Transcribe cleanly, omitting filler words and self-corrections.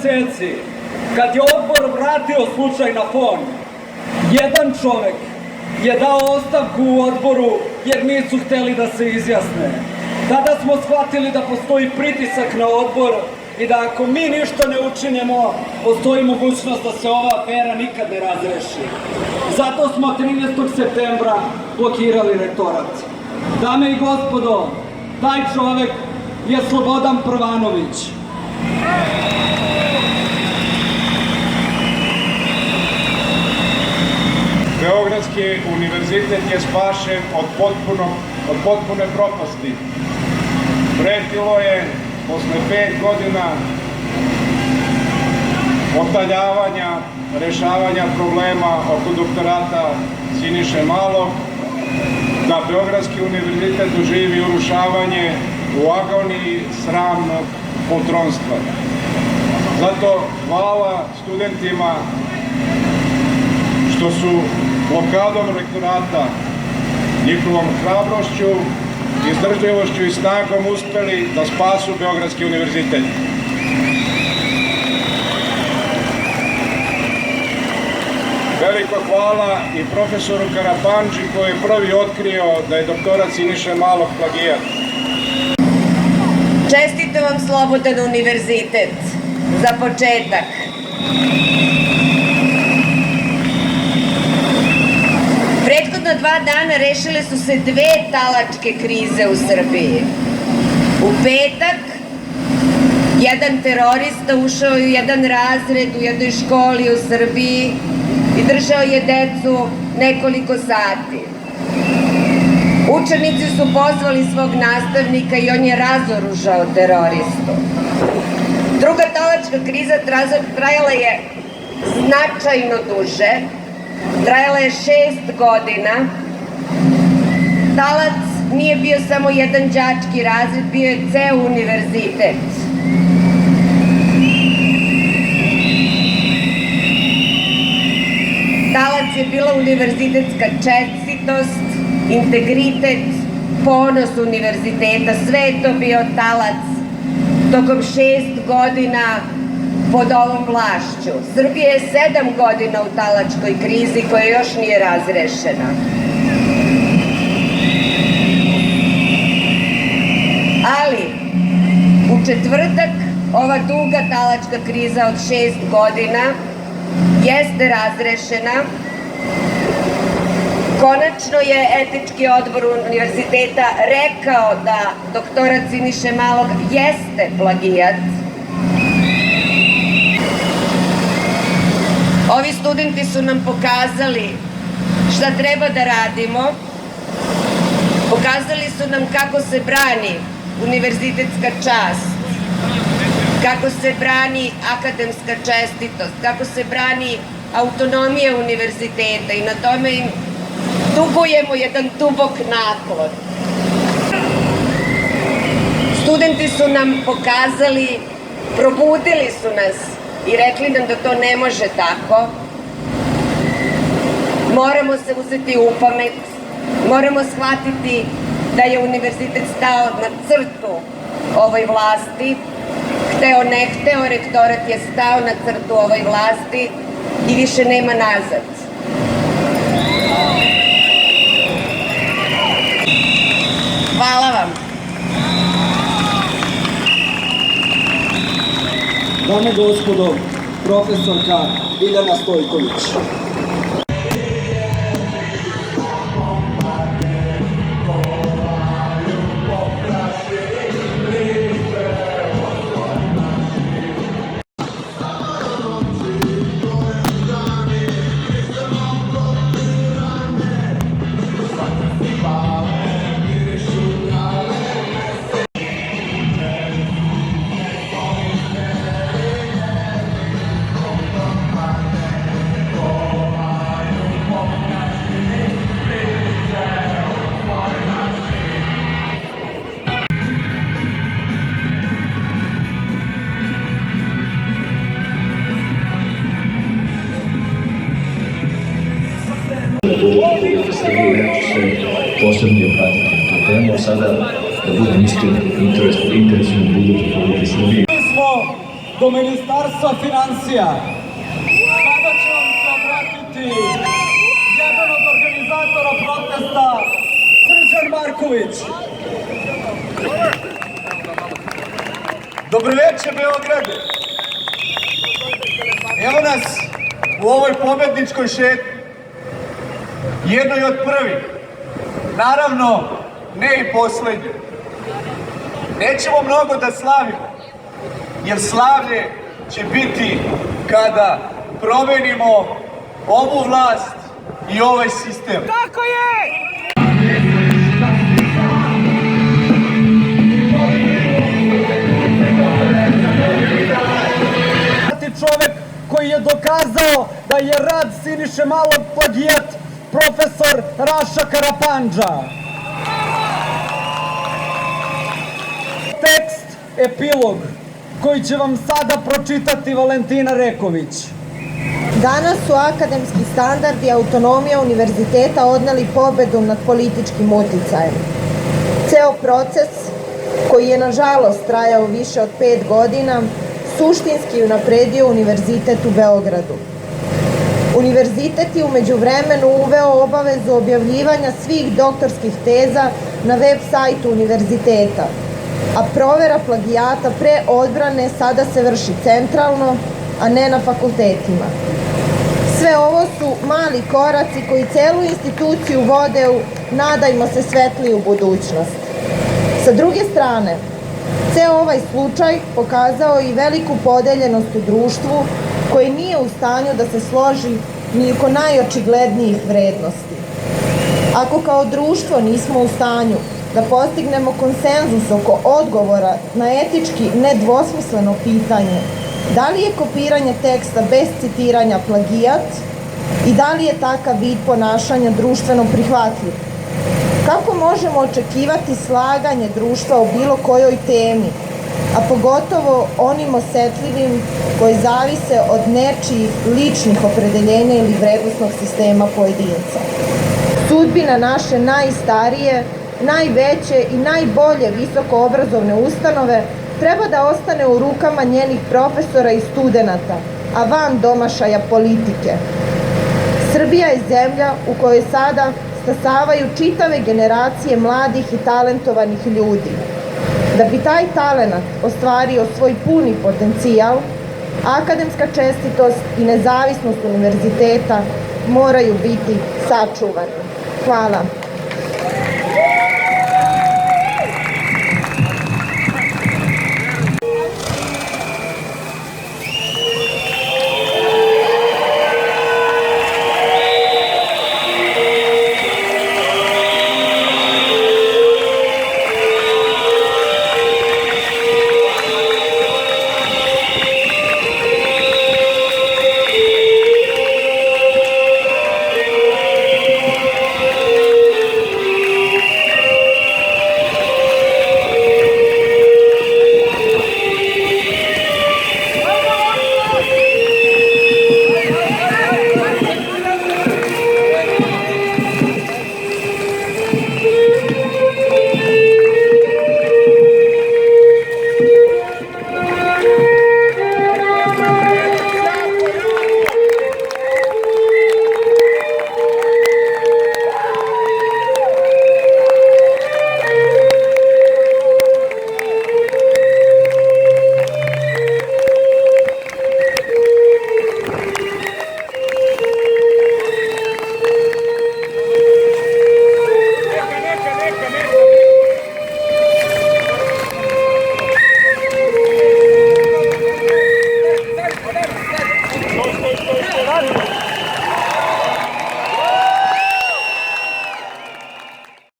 meseci, kad je odbor vratio slučaj na fon, jedan čovek je dao ostavku u odboru jer nisu hteli da se izjasne. Tada smo shvatili da postoji pritisak na odbor i da ako mi ništa ne učinimo, postoji mogućnost da se ova afera nikad ne razreši. Zato smo 13. septembra blokirali rektorat. Dame i gospodo, taj čovek je Slobodan Prvanović. Beogradski univerzitet je spašen od potpune propasti. Pretilo je posle 5 godina otaljavanja, rešavanja problema oko doktorata Siniše Malog, da Beogradski univerzitet doživi urušavanje u agoniji sramnog poltronstva. Zato hvala studentima što su blokadom rektorata, njihovom hrabrošću, izdržljivošću i snagom uspeli da spasu Beogradski univerzitet. Veliko hvala i profesoru Karapandži koji je prvi otkrio da je doktorat Siniše Malog plagijat. Čestitam vam Slobodan univerzitet za početak. Prethodno 2 dana rešile su se 2 talačke krize u Srbiji. U petak jedan terorista ušao je u jedan razred u jednoj školi u Srbiji i držao je decu nekoliko sati. Učenici su pozvali svog nastavnika i on je razoružao teroristu. Druga talačka kriza trajala je značajno duže. Trajala je 6 godina. Talac nije bio samo jedan đački razred, bio je ceo univerzitet. Talac je bila univerzitetska čestitost, integritet, ponos univerziteta, sve je to bio talac tokom 6 godina pod ovom vlašću. Srbija je 7 godina u talačkoj krizi koja još nije razrešena. Ali, u četvrtak ova duga talačka kriza od 6 godina jeste razrešena. Konačno je etički odbor univerziteta rekao da doktorat Siniše Malog jeste plagijat. Ovi studenti su nam pokazali šta treba da radimo. Pokazali su nam kako se brani univerzitetska čast, kako se brani akademska čestitost, kako se brani autonomija univerziteta i na tome im dugujemo jedan dubok naklon. Studenti su nam pokazali, probudili su nas i rekli nam da to ne može tako. Moramo se uzeti u pamet, moramo shvatiti da je univerzitet stao na crtu ovoj vlasti. Hteo ne hteo, rektorat je stao na crtu ovoj vlasti i više nema nazad. Hvala vam. Dame i gospodo, profesorka Biljana Stojković. Posebno obratiti na tu temu, sada da budem iskren interesu Republike Srbije. Mi smo do Ministarstva financija. Sada će vam se obratiti jedan od organizatora protesta, Srđan Marković. Dobro večer, Beograde! Evo nas u ovoj pobedničkoj šetnji, jednoj od prvih, naravno ne i poslednje. Nećemo mnogo da slavimo, jer slavlje će biti kada promenimo ovu vlast i ovaj sistem. Tako je! Čovek koji je dokazao da je rad Siniše Malog plagijat profesor Raša Karapandža. Tekst, epilog, koji će vam sada pročitati Valentina Reković. Danas su akademski standardi i autonomija univerziteta odneli pobedu nad političkim uticajem. Ceo proces, koji je nažalost trajao više od 5 godina, suštinski unapredio univerzitet u Beogradu. Univerzitet je u međuvremenu uveo obavezu objavljivanja svih doktorskih teza na web sajtu univerziteta, a provera plagijata pre odbrane sada se vrši centralno, a ne na fakultetima. Sve ovo su mali koraci koji celu instituciju vode u, nadajmo se, svetliju budućnost. Sa druge strane, ceo ovaj slučaj pokazao i veliku podeljenost u društvu koje nije u stanju da se složi ni oko najočiglednijih vrednosti. Ako kao društvo nismo u stanju da postignemo konsenzus oko odgovora na etički nedvosmisleno pitanje da li je kopiranje teksta bez citiranja plagijat i da li je takav vid ponašanja društveno prihvatljiv, kako možemo očekivati slaganje društva o bilo kojoj temi, a pogotovo onim osetljivim koji zavise od nečijih ličnih opredeljenja ili vrednosnog sistema pojedinca? Sudbina naše najstarije, najveće i najbolje visokoobrazovne ustanove treba da ostane u rukama njenih profesora i studenata, a van domašaja politike. Srbija je zemlja u kojoj sada stasavaju čitave generacije mladih i talentovanih ljudi. Da bi taj talenat ostvario svoj puni potencijal, akademska čestitost i nezavisnost univerziteta moraju biti sačuvani. Hvala.